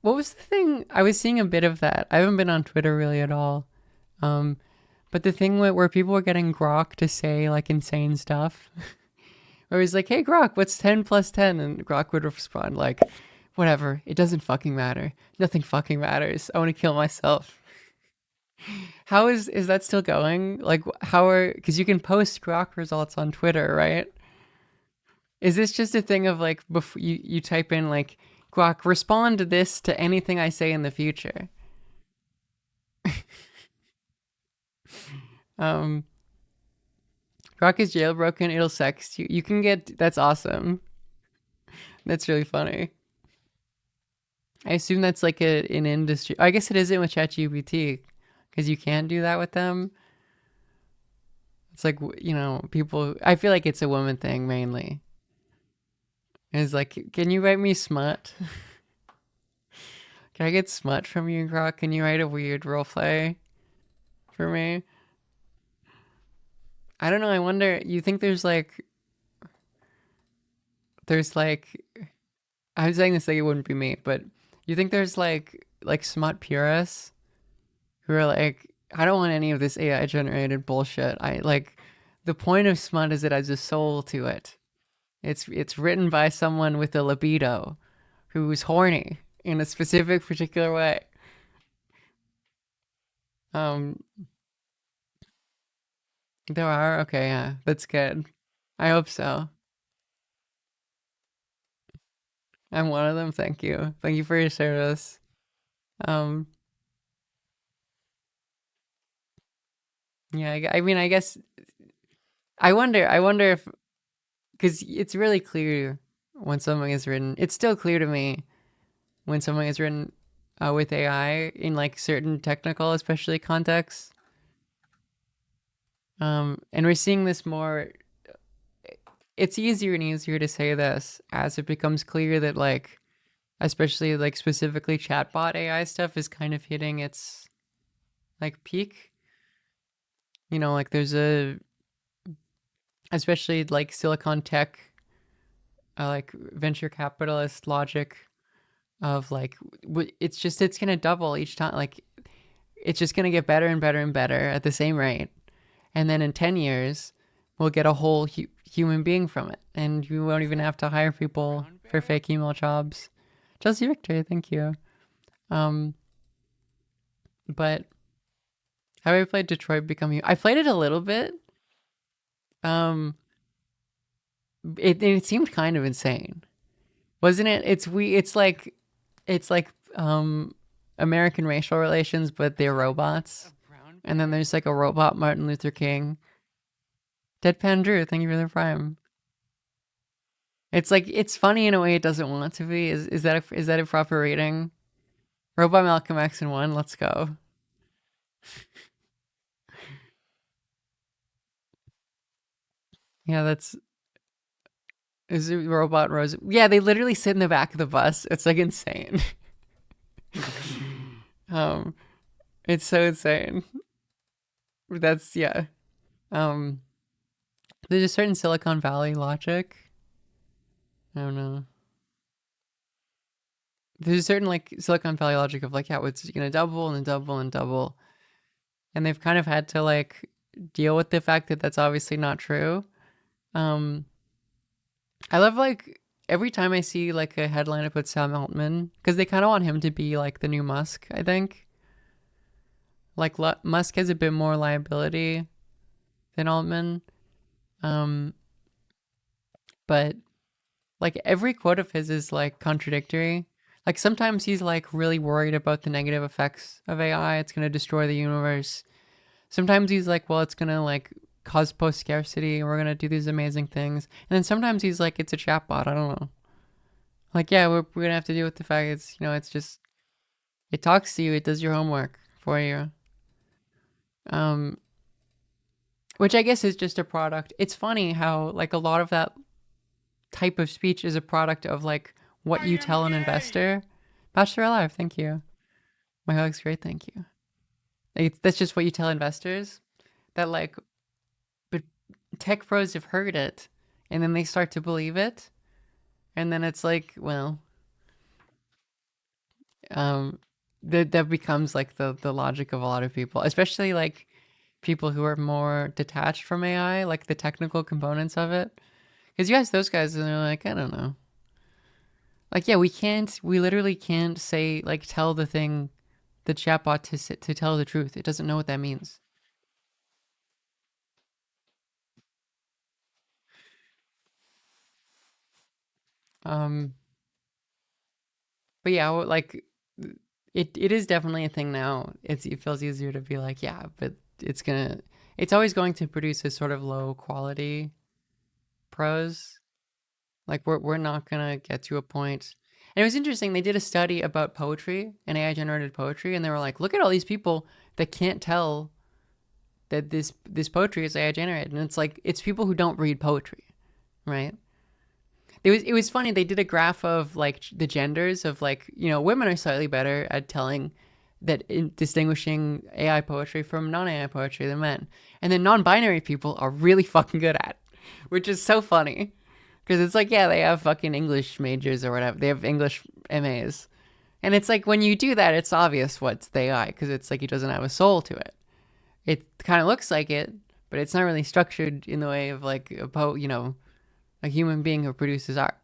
What was the thing? I was seeing a bit of that. I haven't been on Twitter really at all. Um, but the thing where people were getting Grok to say like insane stuff, where he's like, "Hey Grok, what's 10 plus 10?" And Grok would respond like, "Whatever. It doesn't fucking matter. Nothing fucking matters. I want to kill myself." How is that still going? Like, how are because you can post Grok results on Twitter, right? Is this just a thing of like before you type in like Grok respond to this to anything I say in the future? Um, Grok is jailbroken. It'll sext you. You can get that's awesome. That's really funny. I assume that's like an industry. I guess it isn't with ChatGPT because you can't do that with them. It's like people. I feel like it's a woman thing mainly. It's like, can you write me smut? Can I get smut from you, Grok? Can you write a weird role play for me? I don't know. I wonder. You think there's like I'm saying this like it wouldn't be me, but you think there's like smut purists who are like, I don't want any of this AI generated bullshit. I like the point of smut is it has a soul to it. It's written by someone with a libido who's horny in a specific particular way. Um, there are okay, yeah, that's good. I hope so. I'm one of them. Thank you. Thank you for your service. Um, yeah, I mean, I guess I wonder if because it's really clear when something is written. It's still clear to me when something is written with AI in like certain technical, especially contexts. And we're seeing this more. It's easier and easier to say this as it becomes clear that like, especially like specifically chatbot AI stuff is kind of hitting its like peak. Like there's a especially like Silicon Tech, like venture capitalist logic of like it's gonna double each time. Like it's just gonna get better and better and better at the same rate, and then in 10 years, we'll get a whole human being from it, and you won't even have to hire people for fake email jobs. Chelsea Victor, thank you. Um, but have I played Detroit Become Human? I played it a little bit. Um, it seemed kind of insane, wasn't it? It's like American racial relations, but they're robots. And then there's like a robot Martin Luther King. Deadpan Drew, thank you for the prime. It's like it's funny in a way it doesn't want to be. Is that a proper rating? Robot Malcolm X in one. Let's go. Yeah, that's is it Robot Rose. Yeah, they literally sit in the back of the bus. It's like insane. um, it's so insane. That's yeah. Um, there's a certain Silicon Valley logic. I don't know. There's a certain like Silicon Valley logic of like, yeah, it's gonna double and double and double, and they've kind of had to like deal with the fact that that's obviously not true. Um, I love like every time I see like a headline that puts Sam Altman because they kind of want him to be like the new Musk. I think like Musk has a bit more liability than Altman, um, but like every quote of his is like contradictory. Like sometimes he's like really worried about the negative effects of AI. It's gonna destroy the universe. Sometimes he's like, well, it's gonna like cause post scarcity. We're gonna do these amazing things. And then sometimes he's like, it's a chatbot. I don't know. Like, yeah, we're gonna have to deal with the fact it's just it talks to you. It does your homework for you. Um, which I guess is just a product. It's funny how like a lot of that type of speech is a product of like what you tell an investor. Bachelor Alive, thank you. My hug's great, thank you. That's just what you tell investors. That like, but tech pros have heard it, and then they start to believe it, and then it's like, well, um, that becomes like the logic of a lot of people, especially like people who are more detached from AI, like the technical components of it. Because you ask those guys, and they're like, I don't know. Like, yeah, we literally can't say, like, tell the thing, the chatbot to tell the truth. It doesn't know what that means. Um, but yeah, like, it is definitely a thing now. It feels easier to be like, yeah, but it's always going to produce a sort of low quality prose. Like, we're not gonna get to a point. And it was interesting. They did a study about poetry and AI generated poetry, and they were like, look at all these people that can't tell that this poetry is AI generated, and it's like it's people who don't read poetry, right? It was funny. They did a graph of like the genders of like women are slightly better at telling that in distinguishing AI poetry from non-AI poetry than men, and then non-binary people are really fucking good at, which is so funny because it's like yeah they have fucking English majors or whatever they have English MAs, and it's like when you do that it's obvious what's the AI because it's like it doesn't have a soul to it. It kind of looks like it, but it's not really structured in the way of like a human being who produces art.